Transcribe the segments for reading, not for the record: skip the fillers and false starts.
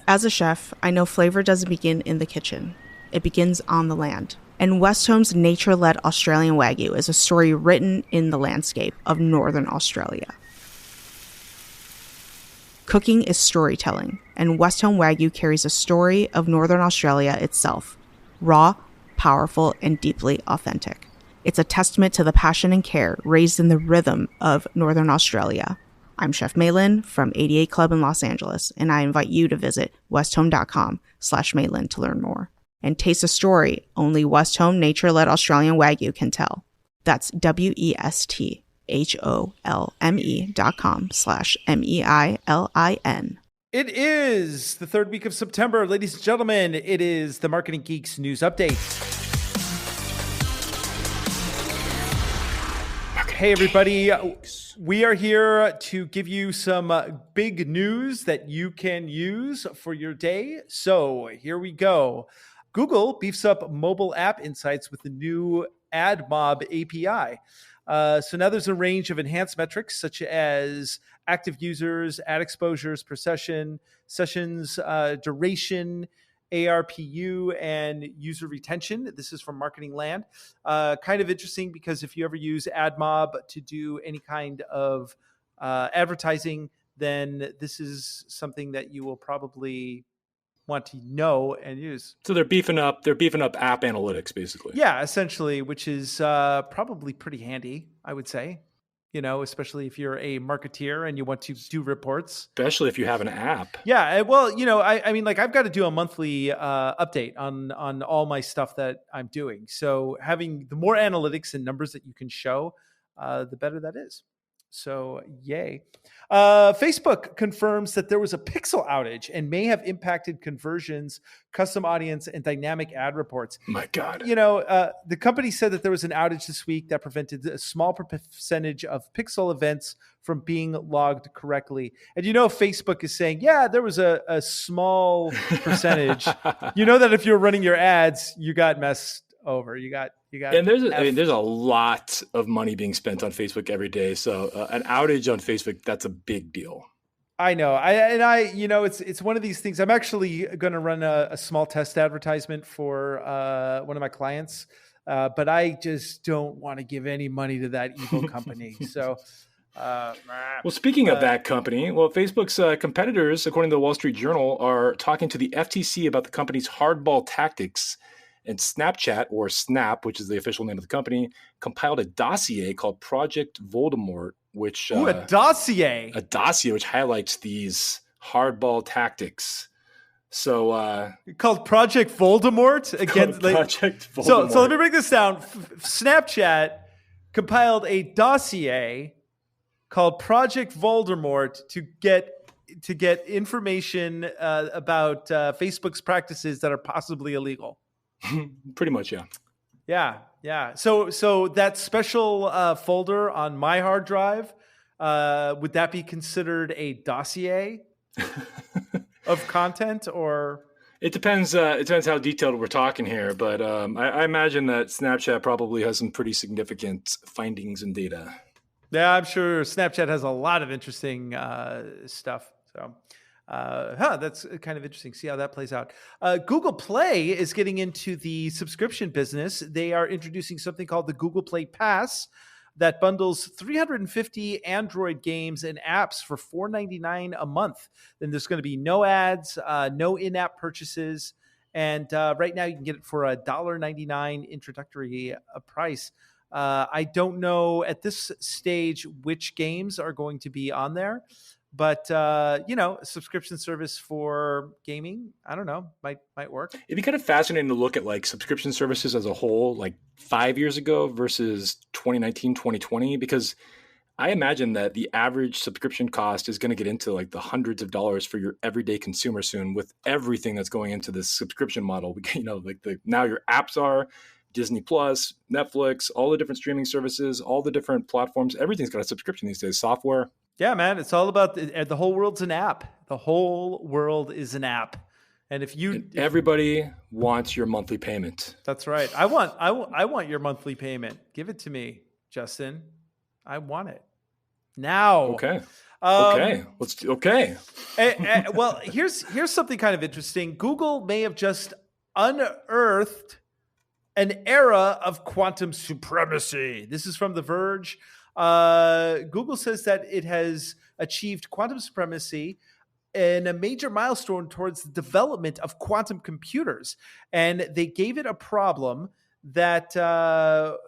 As a chef, I know flavor doesn't begin in the kitchen. It begins on the land. And Westhome's nature-led Australian Wagyu is a story written in the landscape of Northern Australia. Cooking is storytelling, and Westhome Wagyu carries a story of Northern Australia itself. Raw, powerful, and deeply authentic. It's a testament to the passion and care raised in the rhythm of Northern Australia. I'm Chef Maylin from 88 Club in Los Angeles, and I invite you to visit westhome.com/Maylin to learn more. And taste a story only Westhome nature-led Australian Wagyu can tell. That's westhome.com/MEILIN. It is the third week of September. Ladies and gentlemen, it is the Marketing Geeks News Update. Hey, everybody. We are here to give you some big news that you can use for your day. So here we go. Google beefs up mobile app insights with the new AdMob API. So now there's a range of enhanced metrics such as active users, ad exposures per session, sessions duration, ARPU, and user retention. This is from Marketing Land. Kind of interesting because if you ever use AdMob to do any kind of advertising, then this is something that you will probably want to know and use. So they're beefing up app analytics, basically. Yeah, essentially, which is probably pretty handy, I would say. You know, especially if you're a marketeer and you want to do reports. Especially if you have an app. Yeah, well, you know, I mean, like I've got to do a monthly update on all my stuff that I'm doing. So having the more analytics and numbers that you can show, the better that is. So yay. Facebook confirms that there was a pixel outage and may have impacted conversions, custom audience, and dynamic ad reports. My God. You know, the company said that there was an outage this week that prevented a small percentage of pixel events from being logged correctly. And you know, Facebook is saying, yeah, there was a small percentage. You know that if you're running your ads, you got messed over. You got. And there's a lot of money being spent on Facebook every day. So an outage on Facebook, that's a big deal. I know. I you know, it's one of these things. I'm actually going to run a small test advertisement for one of my clients, but I just don't want to give any money to that evil company. So, well, speaking of that company, Facebook's competitors, according to the Wall Street Journal, are talking to the FTC about the company's hardball tactics. And Snapchat, or Snap, which is the official name of the company, compiled a dossier called Project Voldemort, which a dossier which highlights these hardball tactics. So called Project Voldemort against Project Voldemort. So let me break this down. Snapchat compiled a dossier called Project Voldemort to get information about Facebook's practices that are possibly illegal. Pretty much, yeah. Yeah. So that special folder on my hard drive, would that be considered a dossier of content, or? It depends. It depends how detailed we're talking here, but I imagine that Snapchat probably has some pretty significant findings and data. Yeah, I'm sure Snapchat has a lot of interesting stuff. So. That's kind of interesting. See how that plays out. Google Play is getting into the subscription business. They are introducing something called the Google Play Pass that bundles 350 Android games and apps for $4.99 a month. Then there's going to be no ads, no in-app purchases. And right now you can get it for $1.99 introductory price. I don't know at this stage which games are going to be on there. But, you know, a subscription service for gaming, I don't know, might work. It'd be kind of fascinating to look at like subscription services as a whole, like 5 years ago versus 2019, 2020, because I imagine that the average subscription cost is going to get into like the hundreds of dollars for your everyday consumer soon with everything that's going into this subscription model. You know, like now your apps are Disney Plus, Netflix, all the different streaming services, all the different platforms. Everything's got a subscription these days, software. Yeah, man, it's all about the whole world's an app. The whole world is an app. And if everybody wants your monthly payment. That's right. I want your monthly payment. Give it to me, Justin. I want it. now. Okay. Well, here's something kind of interesting. Google may have just unearthed an era of quantum supremacy. This is from The Verge. Google says that it has achieved quantum supremacy in a major milestone towards the development of quantum computers. And they gave it a problem that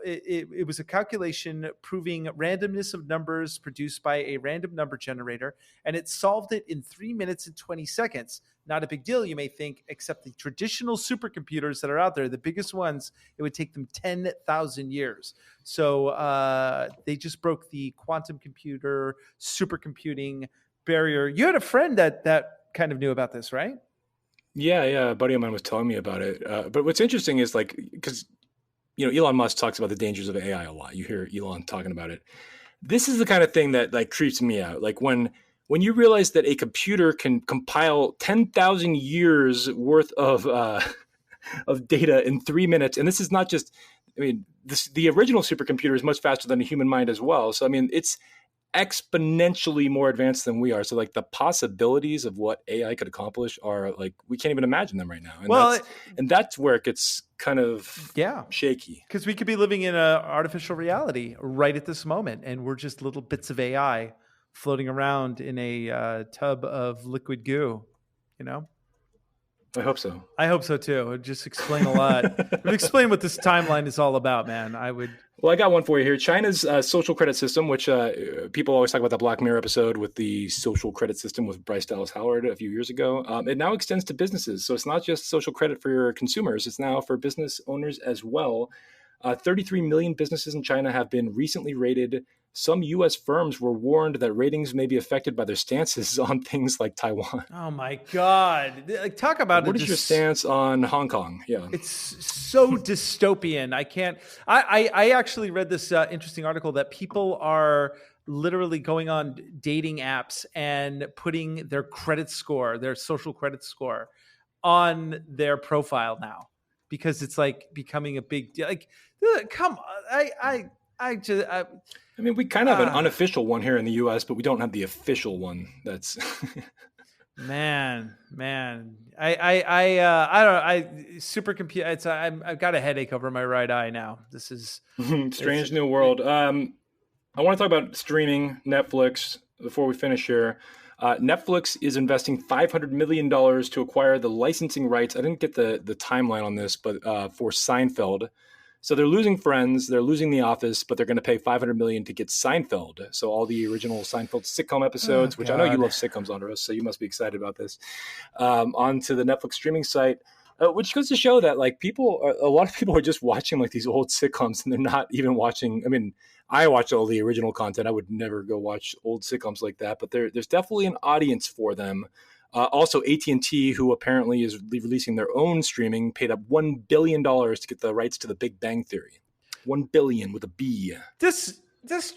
it was a calculation proving randomness of numbers produced by a random number generator, and it solved it in 3 minutes and 20 seconds. Not a big deal, you may think, except the traditional supercomputers that are out there, the biggest ones, it would take them 10,000 years. So they just broke the quantum computer supercomputing barrier. You had a friend that kind of knew about this, right? Yeah. A buddy of mine was telling me about it. But what's interesting is because Elon Musk talks about the dangers of AI a lot. You hear Elon talking about it. This is the kind of thing that creeps me out. Like when you realize that a computer can compile 10,000 years worth of data in 3 minutes, and this is not just. The original supercomputer is much faster than a human mind as well. So it's exponentially more advanced than we are. So the possibilities of what AI could accomplish are we can't even imagine them right now. And that's where it gets kind of shaky. Because we could be living in an artificial reality right at this moment, and we're just little bits of AI floating around in a tub of liquid goo, I hope so. I hope so too. It would just explain a lot. It would explain what this timeline is all about, man. Well, I got one for you here. China's social credit system, which people always talk about the Black Mirror episode with the social credit system with Bryce Dallas Howard a few years ago. It now extends to businesses. So it's not just social credit for your consumers. It's now for business owners as well. 33 million businesses in China have been recently rated. Some U.S. firms were warned that ratings may be affected by their stances on things like Taiwan. Oh, my God. Talk about What is your stance on Hong Kong? Yeah. It's so dystopian. I can't. I actually read this interesting article that people are literally going on dating apps and putting their credit score, their social credit score, on their profile now because it's becoming a big deal. Come on. We kind of have an unofficial one here in the U.S., but we don't have the official one. That's man. I don't know. Supercomputer. I've got a headache over my right eye now. This is strange new world. I want to talk about streaming Netflix before we finish here. Netflix is investing $500 million to acquire the licensing rights. I didn't get the timeline on this, but for Seinfeld. So they're losing Friends, they're losing The Office, but they're going to pay $500 million to get Seinfeld. So all the original Seinfeld sitcom episodes, which I know you love sitcoms, Andros, so you must be excited about this, onto the Netflix streaming site, which goes to show that a lot of people are just watching these old sitcoms, and they're not even watching. I watch all the original content. I would never go watch old sitcoms like that, but there's definitely an audience for them. Also, AT&T, who apparently is releasing their own streaming, paid up $1 billion to get the rights to The Big Bang Theory. $1 billion with a B. This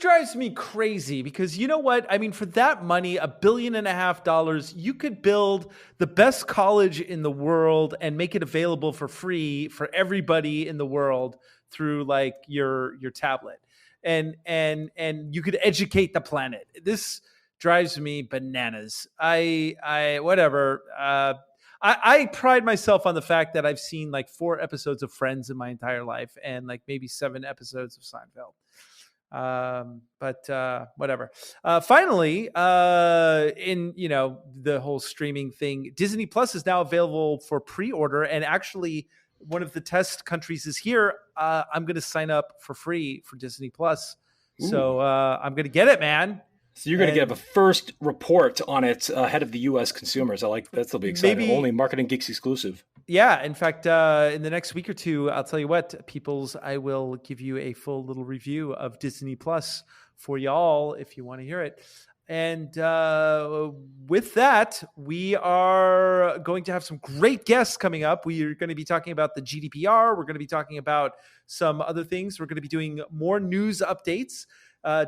drives me crazy because you know what? For that money, $1.5 billion, you could build the best college in the world and make it available for free for everybody in the world through your tablet. And you could educate the planet. This drives me bananas. Whatever. I pride myself on the fact that I've seen 4 episodes of Friends in my entire life and maybe 7 episodes of Seinfeld. But whatever. Finally, in the whole streaming thing, Disney Plus is now available for pre-order, and actually one of the test countries is here. I'm going to sign up for free for Disney Plus. Ooh. So I'm going to get it, man. So you're going to get a first report on it ahead of the U.S. consumers. I like that. That'll be exciting. Maybe, only Marketing Geeks exclusive. Yeah. In fact, in the next week or two, I'll tell you what, peoples, I will give you a full little review of Disney Plus for y'all if you want to hear it. And with that, we are going to have some great guests coming up. We are going to be talking about the GDPR. We're going to be talking about some other things. We're going to be doing more news updates.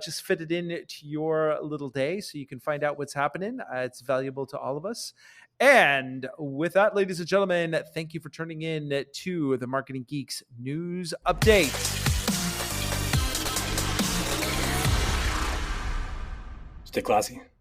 Just fit it in to your little day so you can find out what's happening. It's valuable to all of us. And with that, ladies and gentlemen, thank you for turning in to the Marketing Geeks News Update. Stay classy.